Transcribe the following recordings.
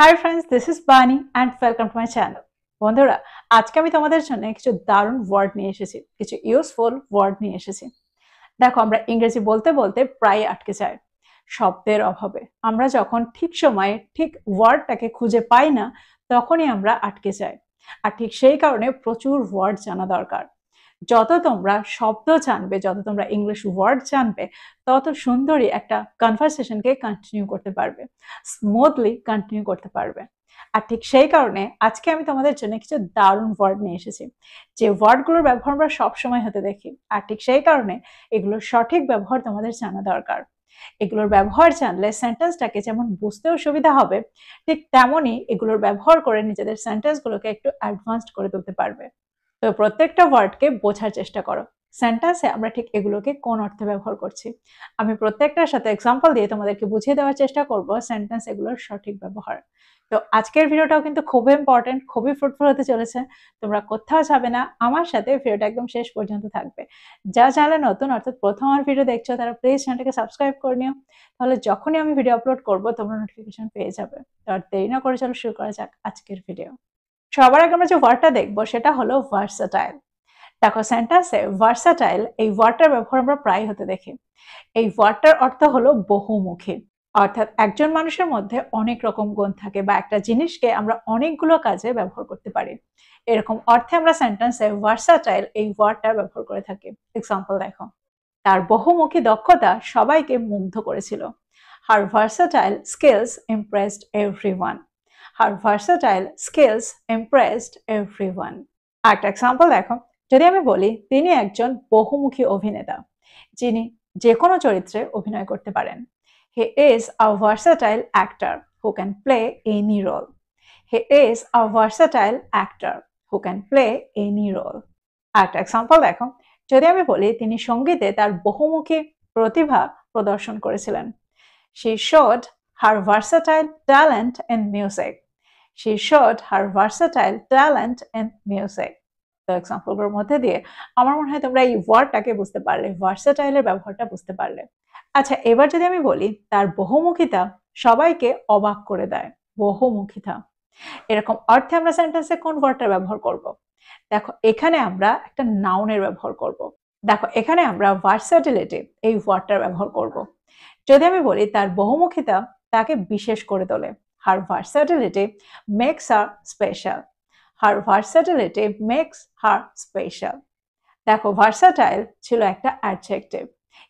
Hi friends, this is বানি and welcome to my channel. বন্ধুরা, আজকে আমি তোমাদের জন্য কিছু দারুণ ওয়ার্ড নিয়ে এসেছি, কিছু ইউজফুল ওয়ার্ড নিয়ে এসেছি। দেখো, আমরা ইংরেজি বলতে বলতে প্রায় আটকে যাই শব্দের অভাবে। আমরা যখন ঠিক সময়ে ঠিক ওয়ার্ডটাকে খুঁজে পাই না, তখনই আমরা আটকে যাই। আর ঠিক সেই কারণে প্রচুর ওয়ার্ড জানা দরকার। যত তোমরা শব্দ জানবে, যত তোমরা ইংলিশ ওয়ার্ড জানবে, তত সুন্দরই একটা কনভারসেশনকে কন্টিনিউ করতে পারবে, স্মুথলি কন্টিনিউ করতে পারবে। আর ঠিক সেই কারণে আজকে আমি তোমাদের জন্য কিছু দারুণ ওয়ার্ড নিয়ে এসেছি, যে ওয়ার্ডগুলোর ব্যবহার আমরা সবসময় হতে দেখি। আর ঠিক সেই কারণে এগুলোর সঠিক ব্যবহার তোমাদের জানা দরকার। এগুলোর ব্যবহার জানলে সেন্টেন্সটাকে যেমন বুঝতেও সুবিধা হবে, ঠিক তেমনই এগুলোর ব্যবহার করে নিজেদের সেন্টেন্সগুলোকে একটু অ্যাডভান্সড করে তুলতে পারবে। তো প্রত্যেকটা ওয়ার্ডকে বোঝার চেষ্টা করো, সেন্টেন্সে আমরা ঠিক এগুলোকে কোন অর্থে ব্যবহার করছি। আমি প্রত্যেকটার সাথে এক্সাম্পল দিয়ে তোমাদেরকে বুঝিয়ে দেওয়ার চেষ্টা করব সেন্টেন্স এগুলোর সঠিক ব্যবহার। তো আজকের ভিডিওটাও কিন্তু খুবই ইম্পর্টেন্ট, খুবই ফ্রুটফুল হতে চলেছে। তোমরা কোথাও যাবে না, আমার সাথে ভিডিওটা একদম শেষ পর্যন্ত থাকবে। যা চ্যানেলে নতুন, অর্থাৎ প্রথম আমার ভিডিও দেখছো, তারা প্লিজ চ্যানেলটাকে সাবস্ক্রাইব করে নিও। তাহলে যখনই আমি ভিডিও আপলোড করবো তোমরা নোটিফিকেশন পেয়ে যাবে। তো আর দেরি না করে চলো শুরু করা যাক আজকের ভিডিও। সবার আগে আমরা যে ওয়ার্ডটা দেখবো সেটা হলো ভার্সাটাইল। দেখো, সেন্টেন্সে ভার্সাটাইল এই ওয়ার্ডটার ব্যবহার আমরা প্রায় হতে দেখি। এই ওয়ার্ডটার অর্থ হলো বহুমুখী, অর্থাৎ একজন মানুষের মধ্যে অনেক রকম গুণ থাকে, বা একটা জিনিসকে আমরা অনেকগুলো কাজে ব্যবহার করতে পারি। এরকম অর্থে আমরা সেন্টেন্সে ভার্সাটাইল এই ওয়ার্ডটা ব্যবহার করে থাকি। এক্সাম্পল দেখো, তার বহুমুখী দক্ষতা সবাইকে মুগ্ধ করেছিল। Her versatile skills impressed everyone. Her versatile skills impressed everyone. আরেকটা এক্সাম্পল দেখো, যদি আমি বলি তিনি একজন বহুমুখী অভিনেতা, যিনি যে কোনো চরিত্রে অভিনয় করতে পারেন। He is a versatile actor who can play any role. He is a versatile actor who can play any role. আরেকটা এক্সাম্পল দেখো, যদি আমি বলি তিনি সঙ্গীতে তার বহুমুখী প্রতিভা প্রদর্শন করেছিলেন। She showed her versatile talent in music. She showed her versatile talent in music. তো এক্সাম্পলগুলোর মধ্যে দিয়ে আমার মনে হয় তোমরা এই ওয়ার্ডটাকে বুঝতে পারলে, ভার্সাটাইলের ব্যবহারটা বুঝতে পারলে। আচ্ছা, এবার যদি আমি বলি তার বহুমুখিতা সবাইকে অবাক করে দেয়। বহুমুখিতা এরকম অর্থে আমরা সেন্টেন্সে কোন ওয়ার্ডটার ব্যবহার করব? দেখো, এখানে আমরা একটা নাউনের ব্যবহার করব। দেখো, এখানে আমরা ভার্সাটিলিটি এই ওয়ার্ডটার ব্যবহার করব। যদি আমি বলি তার বহুমুখিতা তাকে বিশেষ করে তোলে। Her versatility makes her special. Her versatility makes her special. দেখো, ভার্সাটাইল ছিল একটা অ্যাডজেক্টিভ,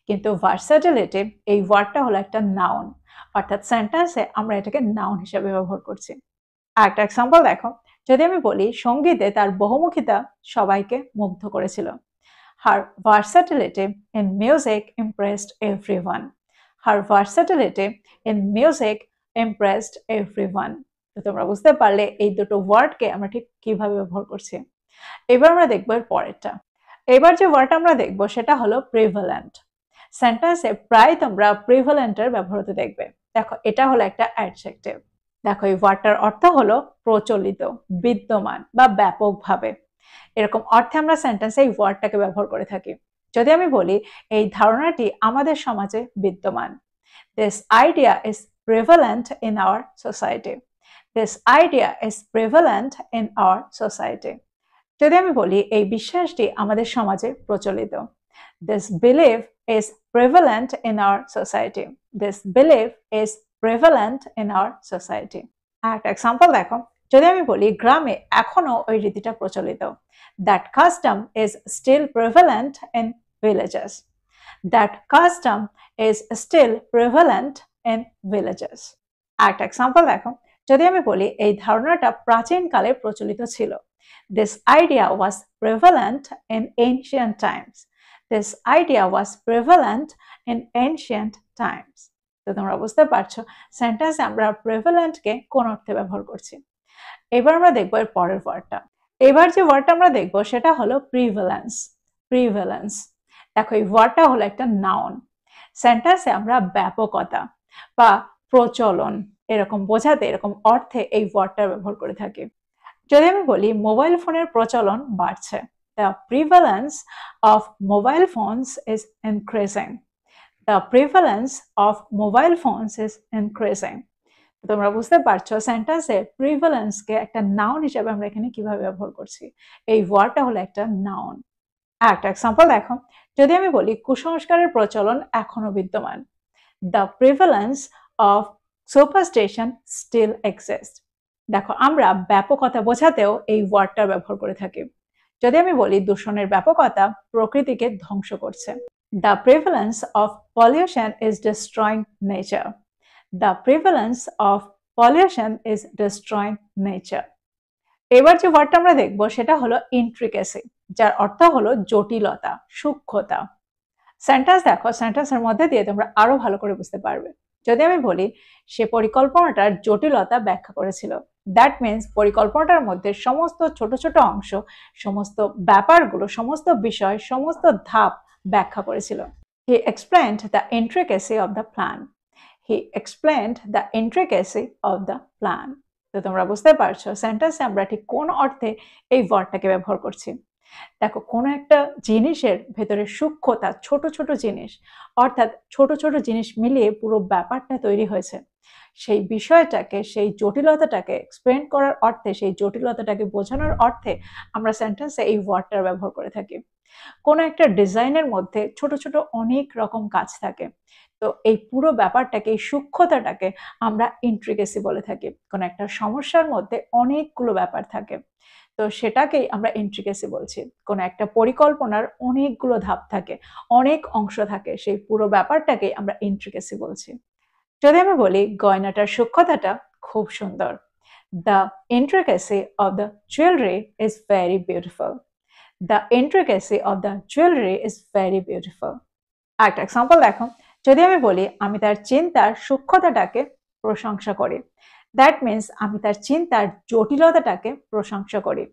কিন্তু ভার্সাটিলিটি এই ওয়ার্ডটা হলো একটা নাউন, অর্থাৎ সেন্টেন্সে আমরা এটাকে নাউন হিসেবে ব্যবহার করছি। আরেকটা এক্সাম্পল দেখো, যদি আমি বলি সঙ্গীতে তার বহুমুখিতা সবাইকে মুগ্ধ করেছিল। Her versatility in music impressed everyone. Her versatility in music impressed everyone. তো তোমরা বুঝতে পারলে এই দুটো ওয়ার্ডকে আমরা ঠিক কিভাবে ব্যবহার করছি। এবার আমরা দেখবো এর পরেরটা। এবার যে ওয়ার্ড আমরা দেখবো সেটা হলো প্রিভ্যালেন্ট। সেন্টেন্সে প্রায় তোমরা প্রিভ্যালেন্টের ব্যবহার হতে দেখবে। দেখো, এটা হলো একটা অ্যাডজেক্টিভ। দেখো, এই ওয়ার্ডটার অর্থ হলো প্রচলিত, বিদ্যমান বা ব্যাপকভাবে। এরকম অর্থে আমরা সেন্টেন্সে এই ওয়ার্ডটাকে ব্যবহার করে থাকি। যদি আমি বলি এই ধারণাটি আমাদের সমাজে বিদ্যমান, This idea is prevalent in our society. This idea is prevalent in our society. যদি আমি বলি এই বিশ্বাসটি আমাদের সমাজে প্রচলিত, This belief is prevalent in our society. This belief is prevalent in our society. একটা এক্সাম্পল দেখো, যদি আমি বলি গ্রামে এখনো ওই রীতিটা প্রচলিত, That custom is still prevalent in villages. That custom is still prevalent in villages. একটা এক্সাম্পল দেখো, যদি আমি বলি এই ধারণাটা প্রাচীনকালে প্রচলিত ছিল, This idea was prevalent in ancient times. This idea was prevalent in ancient times. তো তোমরা বুঝতে পারছো সেন্টেন্সে আমরা প্রেভেলেন্টকে কোন অর্থে ব্যবহার করছি। এবার আমরা দেখবো এর পরের ওয়ার্ডটা। এবার যে ওয়ার্ডটা আমরা দেখবো সেটা হলো প্রিভ্যালেন্স। প্রিভ্যালেন্স, দেখো এই ওয়ার্ডটা হলো একটা নাউন। সেন্টেন্সে আমরা ব্যাপকতা বা প্রচলন এরকম বোঝাতে, এরকম অর্থে এই ওয়ার্ডটার ব্যবহার করে থাকি। যদি আমি বলি মোবাইল ফোনের প্রচলন বাড়ছে, The prevalence of mobile phones is increasing. The prevalence of mobile phones is increasing. তোমরা বুঝতে পারছো সেন্টেন্সে প্রিভ্যালেন্স কে একটা নাউন হিসেবে আমরা এখানে কিভাবে ব্যবহার করছি। এই ওয়ার্ডটা হলো একটা নাউন। একটা এক্সাম্পল দেখো, যদি আমি বলি কুসংস্কারের প্রচলন এখনো বিদ্যমান, the prevalence of superstition still exist. দেখো আমরা ব্যাপকতা বোঝাতেও এই ওয়ার্ডটা ব্যবহার করে থাকি। যদি আমি বলি দূষণের ব্যাপকতা প্রকৃতিকে ধ্বংস করছে, the prevalence of pollution is destroying nature. The prevalence of pollution is destroying nature. এবার যে ওয়ার্ডটা আমরা দেখবো সেটা হলো ইন্ট্রিকেসি, যার অর্থ হলো জটিলতা, সূক্ষ্মতা। সেন্টেন্স দেখো, সেন্টেন্সের মধ্যে দিয়ে তোমরা আরো ভালো করে বুঝতে পারবে। যদি আমি বলি সে পরিকল্পনাটার জটিলতা ব্যাখ্যা করেছিল, দ্যাট মিনস পরিকল্পনাটার মধ্যে সমস্ত ছোট ছোট অংশ, সমস্ত ব্যাপারগুলো, সমস্ত বিষয়, সমস্ত ধাপ ব্যাখ্যা করেছিল। He explained the intricacy of the plan. He explained the intricacy of the plan. তো তোমরা বুঝতে পারছো সেন্টেন্সে আমরা ঠিক কোন অর্থে এই ওয়ার্ডটাকে ব্যবহার করছি। দেখো কোনো একটা জিনিসের ভেতরে সূক্ষ্মতা, ছোট ছোট জিনিস, অর্থাৎ ছোট ছোট জিনিস মিলিয়ে পুরো ব্যাপারটা তৈরি হয়েছে। সেই বিষয়টাকে, সেই জটিলতাটাকে এক্সপ্লেন করার অর্থে, সেই জটিলতাটাকে বোঝানোর অর্থে আমরা সেন্টেন্সে এই ওয়ার্ডটার ব্যবহার করে থাকি। কোনো একটা ডিজাইনের মধ্যে ছোট ছোট অনেক রকম কাজ থাকে, তো এই পুরো ব্যাপারটাকে, এই সূক্ষ্মতাটাকে আমরা ইন্ট্রিকেসি বলে থাকি। কোনো একটা সমস্যার মধ্যে অনেকগুলো ব্যাপার থাকে, তো সেটাকেই আমরা ইন্ট্রিকেসি বলছি। কোনো একটা পরিকল্পনার অনেকগুলো ধাপ থাকে, অনেক অংশ থাকে, সেই পুরো ব্যাপারটাকেই আমরা ইন্ট্রিকেসি বলছি। যদি আমি বলি গয়নাটার সূক্ষ্মতাটা খুব সুন্দর, the intricacy of the jewellery is very beautiful. The intricacy of the jewellery is very beautiful. একটা এক্সাম্পল দেখো, যদি আমি বলি আমি তার চিন্তার সূক্ষ্মতাটাকে প্রশংসা করি, দ্যাট মিনস আমি তার চিন্তার জটিলতাটাকে প্রশংসা করি।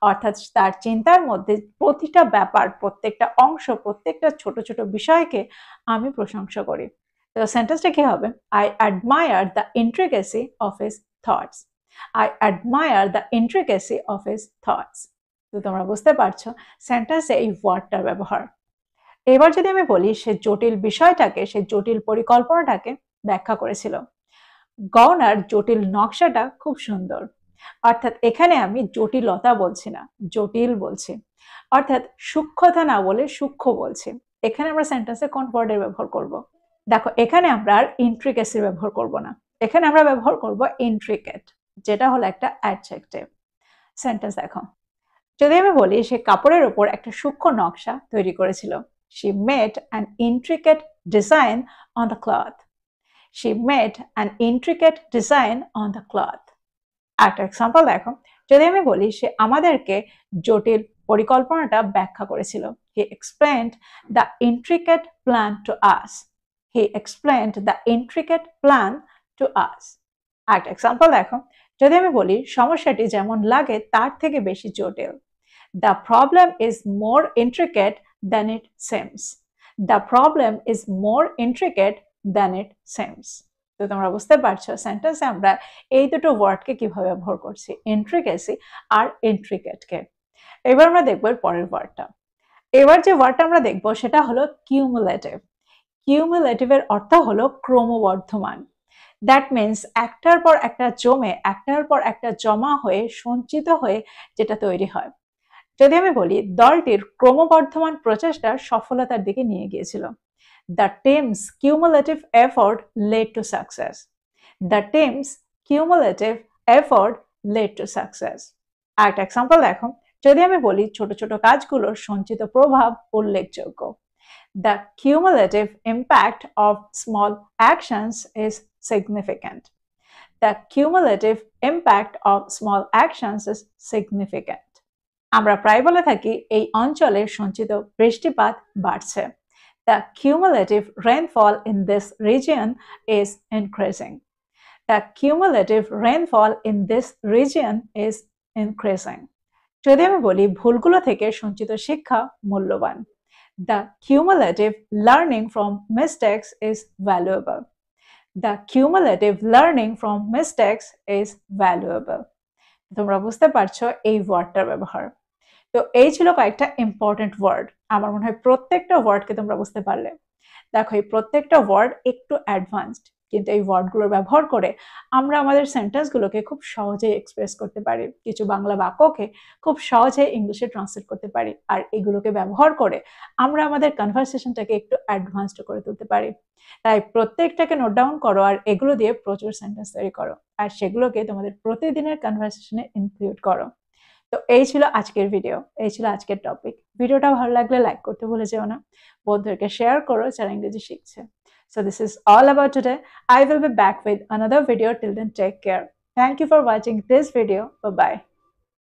অর্থাৎ তার চিন্তার মধ্যে প্রতিটা ব্যাপার, প্রত্যেকটা অংশ, প্রত্যেকটা ছোট ছোট বিষয়কে আমি প্রশংসা করি। তো সেন্টেন্সটা কি হবে? I admire the intricacy of his thoughts. I admire the intricacy of his thoughts. তো তোমরা বুঝতে পারছো সেন্টেন্সে এই ওয়ার্ডটার ব্যবহার। এবার যদি আমি বলি সে জটিল বিষয়টাকে, সে জটিল পরিকল্পনাটাকে ব্যাখ্যা করেছিল। গহনার জটিল নকশাটা খুব সুন্দর। অর্থাৎ এখানে আমি জটিলতা বলছি না, জটিল বলছি। অর্থাৎ সূক্ষ্মতা না বলে সূক্ষ্ম বলছি। এখানে আমরা সেন্টেন্সে কোন ওয়ার্ডের ব্যবহার করব? দেখো এখানে আমরা আর ইন্ট্রিকেসির ব্যবহার করব না, এখানে আমরা ব্যবহার করব ইন্ট্রিকেট, যেটা হলো একটা অ্যাডজেক্টিভ। সেন্টেন্স দেখো, যদি আমি বলি সে কাপড়ের উপর একটা সূক্ষ্ম নকশা তৈরি করেছিল। She made an intricate design on the cloth. She made an intricate design on the cloth. একটা এক্সাম্পল দেখো, যদি আমি বলি সে আমাদেরকে জটিল পরিকল্পনাটা ব্যাখ্যা করেছিল। He explained the intricate plan to us. He explained the intricate plan to us. একটা এক্সাম্পল দেখো, যদি আমি বলি সমস্যাটি যেমন লাগে তার থেকে বেশি জটিল। The problem is more intricate than it seems. The problem is more intricate than it seems. তো তোমরা বুঝতে পারছো সেন্টেন্সে আমরা এই দুটো ওয়ার্ডকে কিভাবে ব্যবহার করছি, ইন্ট্রিকেসি আর ইন্ট্রিকেটকে। এবার আমরা দেখবো এর পরের ওয়ার্ডটা। এবার যে ওয়ার্ডটা আমরা দেখবো সেটা হলো কিউমুলেটিভ। কিউমুলেটিভের অর্থ হলো ক্রমবর্ধমান। দ্যাট মিনস একটার পর একটা জমে, একটার পর একটা জমা হয়ে, সঞ্চিত হয়ে যেটা তৈরি হয়। যদি আমি বলি দলটির ক্রমবর্ধমান প্রচেষ্টা সফলতার দিকে নিয়ে গিয়েছিল। The team's cumulative effort led to success. The team's cumulative effort led to success. আরেকটা এক্সাম্পল দেখো, যদি আমি বলি ছোট ছোট কাজগুলোর সঞ্চিত প্রভাব উল্লেখযোগ্য। The cumulative impact of small actions is significant. The cumulative impact of small actions is significant. আমরা প্রায় বলে থাকি এই অঞ্চলের সঞ্চিত বৃষ্টিপাত বাড়ছে। The cumulative rainfall in this region is increasing. The cumulative rainfall in this region is increasing. যদি আমি বলি ভুলগুলো থেকে সঞ্চিত শিক্ষা মূল্যবান। The cumulative learning from mistakes is valuable. The cumulative learning from mistakes is valuable. তোমরা বুঝতে পারছো এই ওয়ার্ডটার ব্যবহার। তো এই ছিল কয়েকটা ইম্পর্টেন্ট ওয়ার্ড। আমার মনে হয় প্রত্যেকটা ওয়ার্ডকে তোমরা বুঝতে পারলে। দেখো এই প্রত্যেকটা ওয়ার্ড একটু অ্যাডভান্সড, কিন্তু এই ওয়ার্ডগুলোর ব্যবহার করে আমরা আমাদের সেন্টেন্সগুলোকে খুব সহজেই এক্সপ্রেস করতে পারি, কিছু বাংলা বাক্যকে খুব সহজে ইংলিশে ট্রান্সলেট করতে পারি, আর এগুলোকে ব্যবহার করে আমরা আমাদের কনভারসেশনটাকে একটু অ্যাডভান্সড করে তুলতে পারি। তাই প্রত্যেকটাকে নোট ডাউন করো আর এগুলো দিয়ে প্রচুর সেন্টেন্স তৈরি করো, আর সেগুলোকে তোমাদের প্রতিদিনের কনভারসেশনে ইনক্লুড করো। তো এই ছিল আজকের ভিডিও, এই ছিল আজকের টপিক। ভিডিওটা ভালো লাগলে লাইক করতে ভুলে যেও না, বন্ধুদেরকে শেয়ার করো যারা ইংরেজি শিখছে। So this is all about today. I will be back with another video. Till then, take care. Thank you for watching this video. Bye bye.